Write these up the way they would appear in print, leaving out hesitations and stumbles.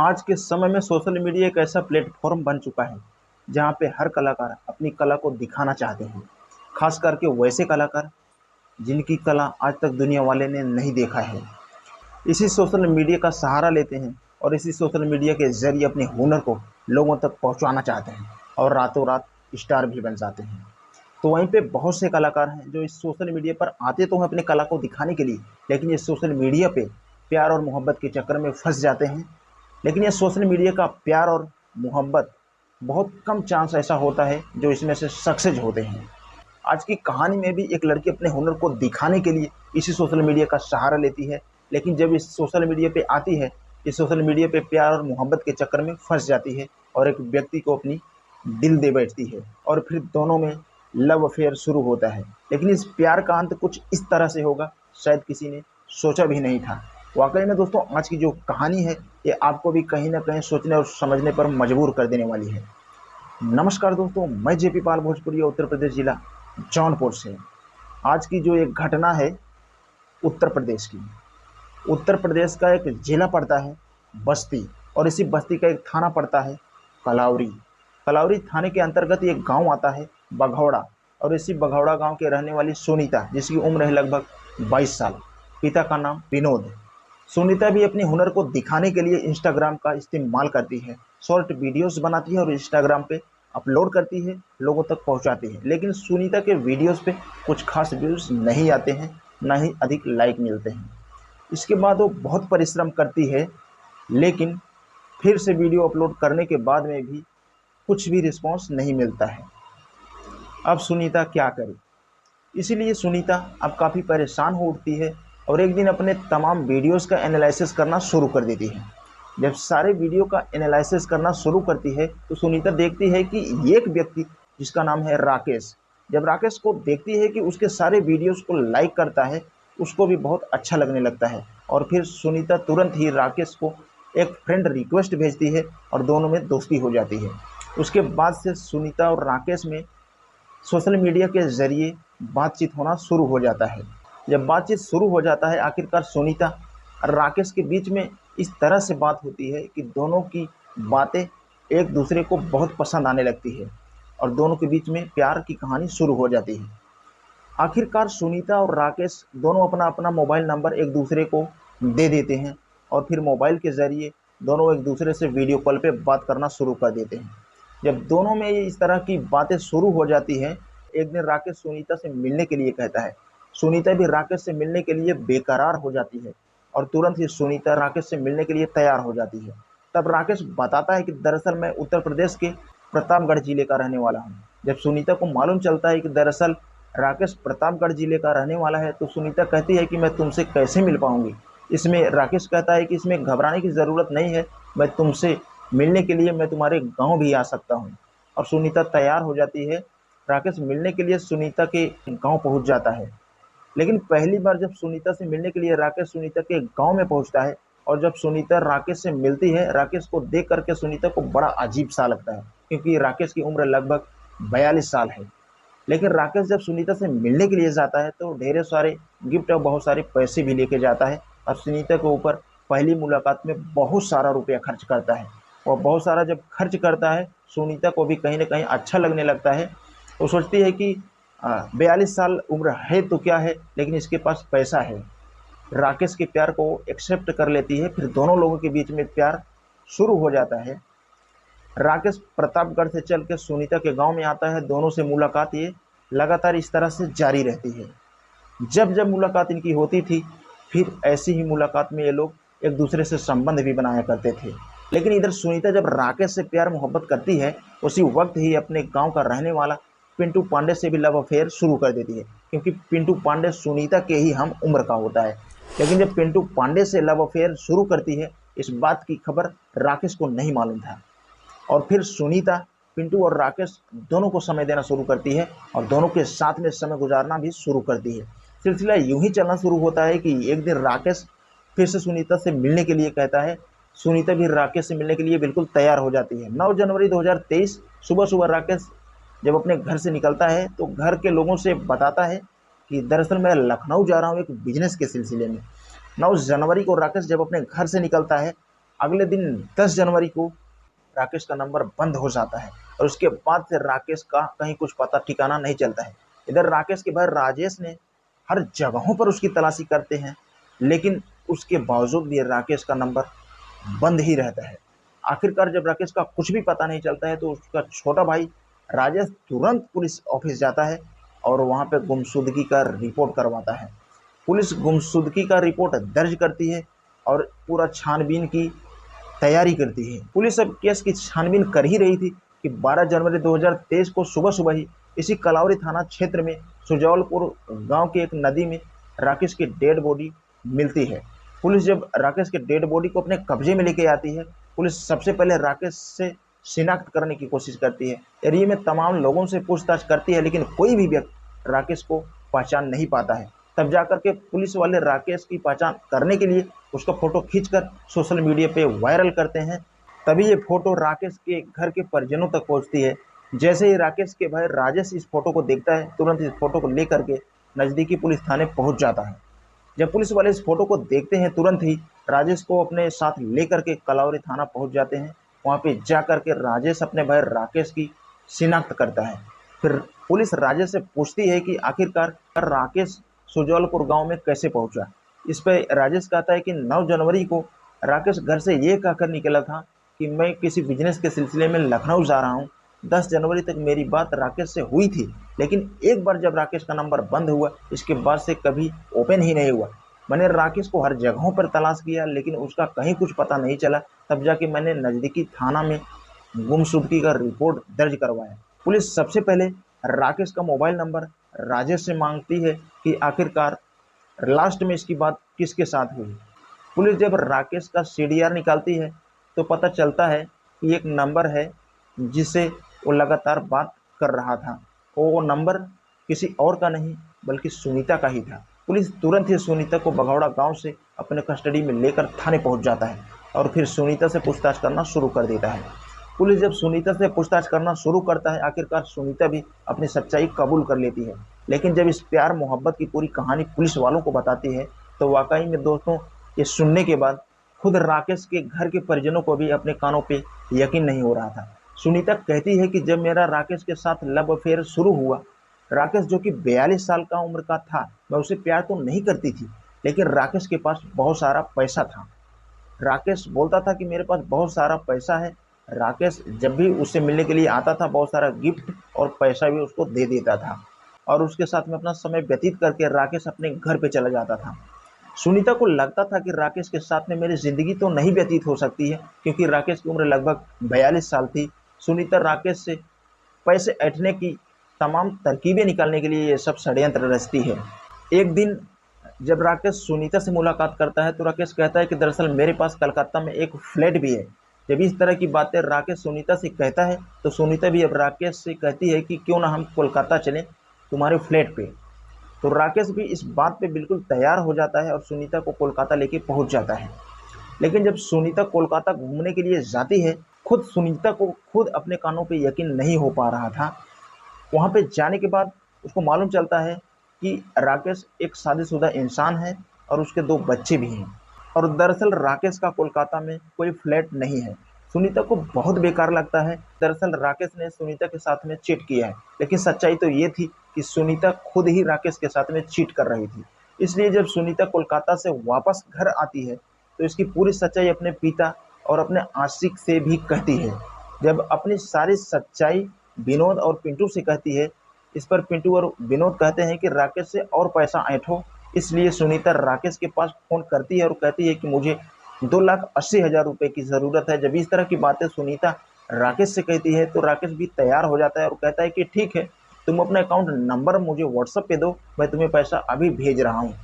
आज के समय में सोशल मीडिया एक ऐसा प्लेटफॉर्म बन चुका है जहाँ पे हर कलाकार अपनी कला को दिखाना चाहते हैं। खास करके वैसे कलाकार जिनकी कला आज तक दुनिया वाले ने नहीं देखा है। इसी सोशल मीडिया का सहारा लेते हैं और इसी सोशल मीडिया के जरिए अपने हुनर को लोगों तक पहुँचाना चाहते हैं और रातों रात स्टार भी बन जाते हैं। तो वहीं पे बहुत से कलाकार हैं जो इस सोशल मीडिया पर आते तो हैं अपने कला को दिखाने के लिए, लेकिन ये सोशल मीडिया पे प्यार और मोहब्बत के चक्कर में फंस जाते हैं। लेकिन ये सोशल मीडिया का प्यार और मोहब्बत बहुत कम चांस ऐसा होता है जो इसमें से सक्सेस होते हैं। आज की कहानी में भी एक लड़की अपने हुनर को दिखाने के लिए इसी सोशल मीडिया का सहारा लेती है, लेकिन जब इस सोशल मीडिया पे आती है, इस सोशल मीडिया पे प्यार और मोहब्बत के चक्कर में फंस जाती है और एक व्यक्ति को अपनी दिल दे बैठती है और फिर दोनों में लव अफेयर शुरू होता है। लेकिन इस प्यार का अंत कुछ इस तरह से होगा शायद किसी ने सोचा भी नहीं था। वाकई में दोस्तों, आज की जो कहानी है ये आपको भी कहीं ना कहीं सोचने और समझने पर मजबूर कर देने वाली है। नमस्कार दोस्तों, मैं जेपी पाल भोजपुरी, उत्तर प्रदेश जिला जौनपुर से। आज की जो एक घटना है उत्तर प्रदेश की, उत्तर प्रदेश का एक जिला पड़ता है बस्ती और इसी बस्ती का एक थाना पड़ता है कलावरी। कलावरी थाने के अंतर्गत एक गांव आता है बघौड़ा और इसी बघौड़ा गांव के रहने वाली सुनीता, जिसकी उम्र है लगभग 22 साल। पिता का नाम विनोद। सुनीता भी अपने हुनर को दिखाने के लिए इंस्टाग्राम का इस्तेमाल करती है, शॉर्ट वीडियोस बनाती है और इंस्टाग्राम पे अपलोड करती है, लोगों तक पहुंचाती है। लेकिन सुनीता के वीडियोस पे कुछ खास व्यूज नहीं आते हैं, ना ही अधिक लाइक मिलते हैं। इसके बाद वो बहुत परिश्रम करती है, लेकिन फिर से वीडियो अपलोड करने के बाद में भी कुछ भी रिस्पॉन्स नहीं मिलता है। अब सुनीता क्या करे? इसीलिए सुनीता अब काफ़ी परेशान हो उठती है और एक दिन अपने तमाम वीडियोस का एनालिसिस करना शुरू कर देती है। जब सारे वीडियो का एनालिसिस करना शुरू करती है तो सुनीता देखती है कि एक व्यक्ति जिसका नाम है राकेश, जब राकेश को देखती है कि उसके सारे वीडियोस को लाइक करता है, उसको भी बहुत अच्छा लगने लगता है। और फिर सुनीता तुरंत ही राकेश को एक फ्रेंड रिक्वेस्ट भेजती है और दोनों में दोस्ती हो जाती है। उसके बाद से सुनीता और राकेश में सोशल मीडिया के ज़रिए बातचीत होना शुरू हो जाता है। जब बातचीत शुरू हो जाता है, आखिरकार सुनीता और राकेश के बीच में इस तरह से बात होती है कि दोनों की बातें एक दूसरे को बहुत पसंद आने लगती है और दोनों के बीच में प्यार की कहानी शुरू हो जाती है। आखिरकार सुनीता और राकेश दोनों अपना अपना मोबाइल नंबर एक दूसरे को दे देते हैं और फिर मोबाइल के ज़रिए दोनों एक दूसरे से वीडियो कॉल पे बात करना शुरू कर देते हैं। जब दोनों में इस तरह की बातें शुरू हो जाती हैं, एक दिन राकेश सुनीता से मिलने के लिए कहता है। सुनीता भी राकेश से मिलने के लिए बेकरार हो जाती है और तुरंत ही सुनीता राकेश से मिलने के लिए तैयार हो जाती है। तब राकेश बताता है कि दरअसल मैं उत्तर प्रदेश के प्रतापगढ़ जिले का रहने वाला हूँ। जब सुनीता को मालूम चलता है कि दरअसल राकेश प्रतापगढ़ जिले का रहने वाला है तो सुनीता कहती है कि मैं तुमसे कैसे मिल पाऊंगी। इसमें राकेश कहता है कि इसमें घबराने की ज़रूरत नहीं है, मैं तुमसे मिलने के लिए मैं तुम्हारे गांव भी आ सकता हूं। और सुनीता तैयार हो जाती है। राकेश मिलने के लिए सुनीता के गांव पहुंच जाता है। लेकिन पहली बार जब सुनीता से मिलने के लिए राकेश सुनीता के गांव में पहुंचता है और जब सुनीता राकेश से मिलती है, राकेश को देख करके सुनीता को बड़ा अजीब सा लगता है, क्योंकि राकेश की उम्र लगभग 42 साल है। लेकिन राकेश जब सुनीता से मिलने के लिए जाता है तो ढेर सारे गिफ्ट और बहुत सारे पैसे भी लेके जाता है और सुनीता के ऊपर पहली मुलाकात में बहुत सारा रुपया खर्च करता है। और बहुत सारा जब खर्च करता है, सुनीता को भी कहीं ना कहीं अच्छा लगने लगता है। वो सोचती है कि 42 साल उम्र है तो क्या है, लेकिन इसके पास पैसा है। राकेश के प्यार को एक्सेप्ट कर लेती है। फिर दोनों लोगों के बीच में प्यार शुरू हो जाता है। राकेश प्रतापगढ़ से चल के सुनीता के गांव में आता है। दोनों से मुलाकात ये लगातार इस तरह से जारी रहती है। जब जब मुलाकात इनकी होती थी, फिर ऐसी ही मुलाकात में ये लोग एक दूसरे से संबंध भी बनाया करते थे। लेकिन इधर सुनीता जब राकेश से प्यार मोहब्बत करती है, उसी वक्त ही अपने गांव का रहने वाला पिंटू पांडे से भी लव अफेयर शुरू कर देती है, क्योंकि पिंटू पांडे सुनीता के ही हम उम्र का होता है। लेकिन जब पिंटू पांडे से लव अफेयर शुरू करती है, इस बात की खबर राकेश को नहीं मालूम था। और फिर सुनीता पिंटू और राकेश दोनों को समय देना शुरू करती है और दोनों के साथ में समय गुजारना भी शुरू करती है। सिलसिला यूं ही चलना शुरू होता है कि एक दिन राकेश फिर से सुनीता से मिलने के लिए कहता है। सुनीता भी राकेश से मिलने के लिए बिल्कुल तैयार हो जाती है। 9 जनवरी 2023 सुबह सुबह राकेश जब अपने घर से निकलता है तो घर के लोगों से बताता है कि दरअसल मैं लखनऊ जा रहा हूँ एक बिजनेस के सिलसिले में। 9 जनवरी को राकेश जब अपने घर से निकलता है अगले दिन 10 जनवरी को राकेश का नंबर बंद हो जाता है और उसके बाद से राकेश का कहीं कुछ पता ठिकाना नहीं चलता है। इधर राकेश के भाई राजेश ने हर जगहों पर उसकी तलाशी करते हैं, लेकिन उसके बावजूद भी राकेश का नंबर बंद ही रहता है। आखिरकार जब राकेश का कुछ भी पता नहीं चलता है तो उसका छोटा भाई राजेश तुरंत पुलिस ऑफिस जाता है और वहाँ पे गुमशुदगी का रिपोर्ट करवाता है। पुलिस गुमशुदगी का रिपोर्ट दर्ज करती है और पूरा छानबीन की तैयारी करती है। पुलिस अब केस की छानबीन कर ही रही थी कि 12 जनवरी 2023 को सुबह सुबह ही इसी कलावरी थाना क्षेत्र में सुजौलपुर गांव की एक नदी में राकेश की डेड बॉडी मिलती है। पुलिस जब राकेश के डेड बॉडी को अपने कब्जे में लेके आती है, पुलिस सबसे पहले राकेश से शिनाख्त करने की कोशिश करती है। एरिया में तमाम लोगों से पूछताछ करती है, लेकिन कोई भी व्यक्ति राकेश को पहचान नहीं पाता है। तब जाकर के पुलिस वाले राकेश की पहचान करने के लिए उसका फोटो खींचकर सोशल मीडिया पे वायरल करते हैं। तभी ये फोटो राकेश के घर के परिजनों तक पहुंचती है। जैसे ही राकेश के भाई राजेश इस फोटो को देखता है, तुरंत इस फोटो को लेकर के नज़दीकी पुलिस थाने पहुंच जाता है। जब पुलिस वाले इस फोटो को देखते हैं, तुरंत ही राजेश को अपने साथ लेकर के कलावरी थाना पहुंच जाते हैं। वहाँ पे जा करके राजेश अपने भाई राकेश की शिनाख्त करता है। फिर पुलिस राजेश से पूछती है कि आखिरकार राकेश सुजौलपुर गांव में कैसे पहुंचा। इस पर राजेश कहता है कि 9 जनवरी को राकेश घर से ये कहकर निकला था कि मैं किसी बिजनेस के सिलसिले में लखनऊ जा रहा हूँ। 10 जनवरी तक मेरी बात राकेश से हुई थी, लेकिन एक बार जब राकेश का नंबर बंद हुआ, इसके बाद से कभी ओपन ही नहीं हुआ। मैंने राकेश को हर जगहों पर तलाश किया, लेकिन उसका कहीं कुछ पता नहीं चला। तब जाके मैंने नज़दीकी थाना में गुमशुदगी का रिपोर्ट दर्ज करवाया। पुलिस सबसे पहले राकेश का मोबाइल नंबर राजेश से मांगती है कि आखिरकार लास्ट में इसकी बात किसके साथ हुई। पुलिस जब राकेश का CDR निकालती है तो पता चलता है कि एक नंबर है जिससे वो लगातार बात कर रहा था। वो नंबर किसी और का नहीं बल्कि सुनीता का ही था। पुलिस तुरंत ही सुनीता को बघौड़ा गांव से अपने कस्टडी में लेकर थाने पहुंच जाता है और फिर सुनीता से पूछताछ करना शुरू कर देता है। पुलिस जब सुनीता से पूछताछ करना शुरू करता है, आखिरकार सुनीता भी अपनी सच्चाई कबूल कर लेती है। लेकिन जब इस प्यार मोहब्बत की पूरी कहानी पुलिस वालों को बताती है तो वाकई में दोस्तों, ये सुनने के बाद खुद राकेश के घर के परिजनों को भी अपने कानों पे यकीन नहीं हो रहा था। सुनीता कहती है कि जब मेरा राकेश के साथ लव अफेयर शुरू हुआ, राकेश जो कि 42 साल का उम्र का था, मैं उसे प्यार तो नहीं करती थी, लेकिन राकेश के पास बहुत सारा पैसा था। राकेश बोलता था कि मेरे पास बहुत सारा पैसा है। राकेश जब भी उससे मिलने के लिए आता था, बहुत सारा गिफ्ट और पैसा भी उसको दे देता था और उसके साथ में अपना समय व्यतीत करके राकेश अपने घर पे चला जाता था। सुनीता को लगता था कि राकेश के साथ में मेरी ज़िंदगी तो नहीं व्यतीत हो सकती है, क्योंकि राकेश की उम्र लगभग 42 साल थी। सुनीता राकेश से पैसे ऐंठने की तमाम तरकीबें निकालने के लिए ये सब षड्यंत्र रचती है। एक दिन जब राकेश सुनीता से मुलाकात करता है तो राकेश कहता है कि दरअसल मेरे पास कलकत्ता में एक फ्लैट भी है। जब इस तरह की बातें राकेश सुनीता से कहता है तो सुनीता भी अब राकेश से कहती है कि क्यों ना हम कोलकाता चलें तुम्हारे फ्लैट पे। तो राकेश भी इस बात पे बिल्कुल तैयार हो जाता है और सुनीता को कोलकाता लेके पहुंच जाता है। लेकिन जब सुनीता कोलकाता घूमने के लिए जाती है, खुद सुनीता को खुद अपने कानों पे यकीन नहीं हो पा रहा था। वहाँ पे जाने के बाद उसको मालूम चलता है कि राकेश एक शादीशुदा इंसान है और उसके 2 बच्चे भी हैं और दरअसल राकेश का कोलकाता में कोई फ्लैट नहीं है। सुनीता को बहुत बेकार लगता है। दरअसल राकेश ने सुनीता के साथ में चीट किया है, लेकिन सच्चाई तो ये थी कि सुनीता खुद ही राकेश के साथ में चीट कर रही थी। इसलिए जब सुनीता कोलकाता से वापस घर आती है तो इसकी पूरी सच्चाई अपने पिता और अपने आशिक से भी कहती है। जब अपनी सारी सच्चाई विनोद और पिंटू से कहती है, इस पर पिंटू और विनोद कहते हैं कि राकेश से और पैसा ऐंठो। इसलिए सुनीता राकेश के पास फ़ोन करती है और कहती है कि मुझे 2,80,000 रुपये की ज़रूरत है। जब इस तरह की बातें सुनीता राकेश से कहती है तो राकेश भी तैयार हो जाता है और कहता है कि ठीक है, तुम अपना अकाउंट नंबर मुझे व्हाट्सएप पे दो, मैं तुम्हें पैसा अभी भेज रहा हूँ।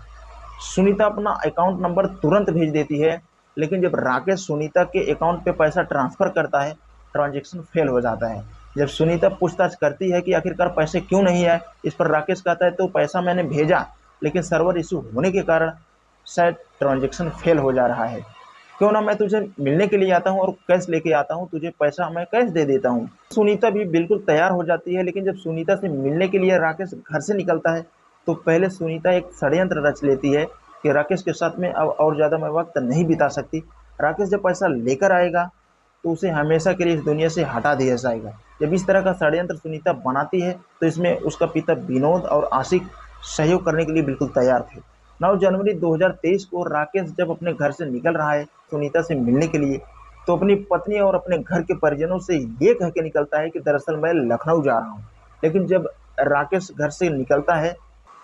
सुनीता अपना अकाउंट नंबर तुरंत भेज देती है, लेकिन जब राकेश सुनीता के अकाउंट पे पैसा ट्रांसफ़र करता है, ट्रांजैक्शन फेल हो जाता है। जब सुनीता पूछताछ करती है कि आखिरकार पैसे क्यों नहीं आए, इस पर राकेश कहता है तो पैसा मैंने भेजा, लेकिन सर्वर इशू होने के कारण शायद ट्रांजैक्शन फेल हो जा रहा है। क्यों ना मैं तुझे मिलने के लिए आता हूँ और कैश लेके आता हूँ, तुझे पैसा मैं कैश दे देता हूँ। सुनीता भी बिल्कुल तैयार हो जाती है, लेकिन जब सुनीता से मिलने के लिए राकेश घर से निकलता है तो पहले सुनीता एक षड्यंत्र रच लेती है कि राकेश के साथ में अब और ज़्यादा मैं वक्त नहीं बिता सकती। राकेश जब पैसा लेकर आएगा तो उसे हमेशा के लिए इस दुनिया से हटा दिया जाएगा। जब इस तरह का षड्यंत्र सुनीता बनाती है तो इसमें उसका पिता विनोद और आशिक सहयोग करने के लिए बिल्कुल तैयार थे। 9 जनवरी 2023 को राकेश जब अपने घर से निकल रहा है सुनीता से मिलने के लिए, तो अपनी पत्नी और अपने घर के परिजनों से ये कह के निकलता है कि दरअसल मैं लखनऊ जा रहा हूँ। लेकिन जब राकेश घर से निकलता है,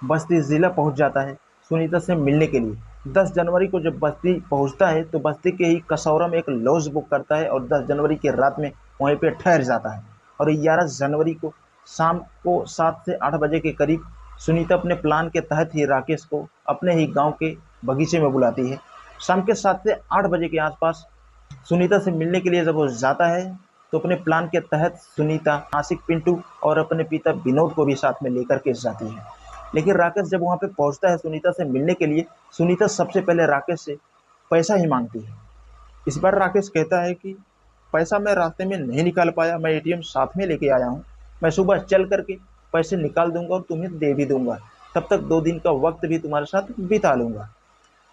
बस्ती जिला पहुंच जाता है सुनीता से मिलने के लिए। 10 जनवरी को जब बस्ती पहुंचता है तो बस्ती के ही कसौरा में एक लॉज बुक करता है और 10 जनवरी की रात में वहीं पे ठहर जाता है। और 11 जनवरी को शाम को 7 से 8 बजे के करीब सुनीता अपने प्लान के तहत ही राकेश को अपने ही गांव के बगीचे में बुलाती है। शाम के 7 से 8 बजे के आसपास सुनीता से मिलने के लिए जब वो जाता है तो अपने प्लान के तहत सुनीता आशिक पिंटू और अपने पिता विनोद को भी साथ में लेकर के जाती है। लेकिन राकेश जब वहाँ पे पहुँचता है सुनीता से मिलने के लिए, सुनीता सबसे पहले राकेश से पैसा ही मांगती है। इस बार राकेश कहता है कि पैसा मैं रास्ते में नहीं निकाल पाया, मैं एटीएम साथ में लेके आया हूँ, मैं सुबह चल करके पैसे निकाल दूंगा और तुम्हें दे भी दूंगा, तब तक 2 दिन का वक्त भी तुम्हारे साथ बिता लूंगा।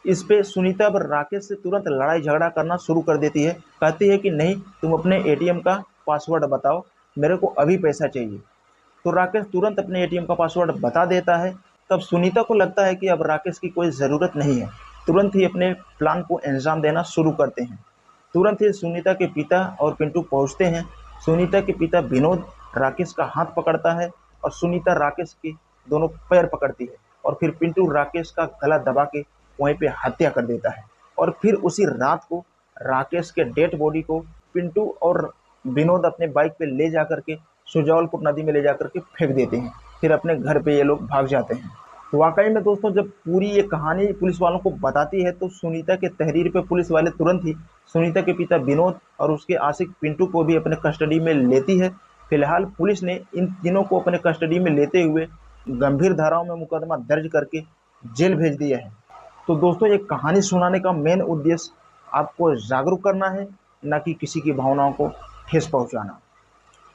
इस पे सुनीता अब राकेश से तुरंत लड़ाई झगड़ा करना शुरू कर देती है। कहती है कि नहीं, तुम अपने एटीएम का पासवर्ड बताओ, मेरे को अभी पैसा चाहिए। तो राकेश तुरंत अपने एटीएम का पासवर्ड बता देता है। तब सुनीता को लगता है कि अब राकेश की कोई ज़रूरत नहीं है, तुरंत ही अपने प्लान को अंजाम देना शुरू करते हैं। तुरंत ही सुनीता के पिता और पिंटू पहुंचते हैं। सुनीता के पिता विनोद राकेश का हाथ पकड़ता है और सुनीता राकेश के दोनों पैर पकड़ती है और फिर पिंटू राकेश का गला दबा के वहीं पे हत्या कर देता है। और फिर उसी रात को राकेश के डेड बॉडी को पिंटू और विनोद अपने बाइक पे ले जा करके सुजावलपुर नदी में ले जा करके फेंक देते हैं। फिर अपने घर पे ये लोग भाग जाते हैं। वाकई में दोस्तों, जब पूरी ये कहानी पुलिस वालों को बताती है तो सुनीता के तहरीर पे पुलिस वाले तुरंत ही सुनीता के पिता विनोद और उसके आशिक पिंटू को भी अपने कस्टडी में लेती है। फिलहाल पुलिस ने इन तीनों को अपने कस्टडी में लेते हुए गंभीर धाराओं में मुकदमा दर्ज करके जेल भेज दिया है। तो दोस्तों, ये कहानी सुनाने का मेन उद्देश्य आपको जागरूक करना है, न कि किसी की भावनाओं को ठेस पहुंचाना।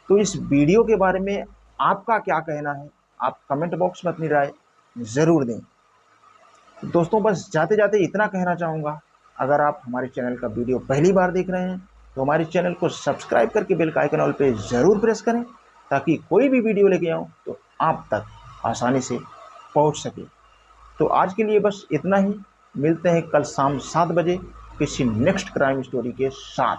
तो इस वीडियो के बारे में आपका क्या कहना है, आप कमेंट बॉक्स में अपनी राय ज़रूर दें। दोस्तों, बस जाते जाते इतना कहना चाहूँगा, अगर आप हमारे चैनल का वीडियो पहली बार देख रहे हैं तो हमारे चैनल को सब्सक्राइब करके बेल का आइकन ऑल पे ज़रूर प्रेस करें, ताकि कोई भी वीडियो लेके आऊँ तो आप तक आसानी से पहुँच सके। तो आज के लिए बस इतना ही। मिलते हैं कल शाम 7 बजे किसी नेक्स्ट क्राइम स्टोरी के साथ।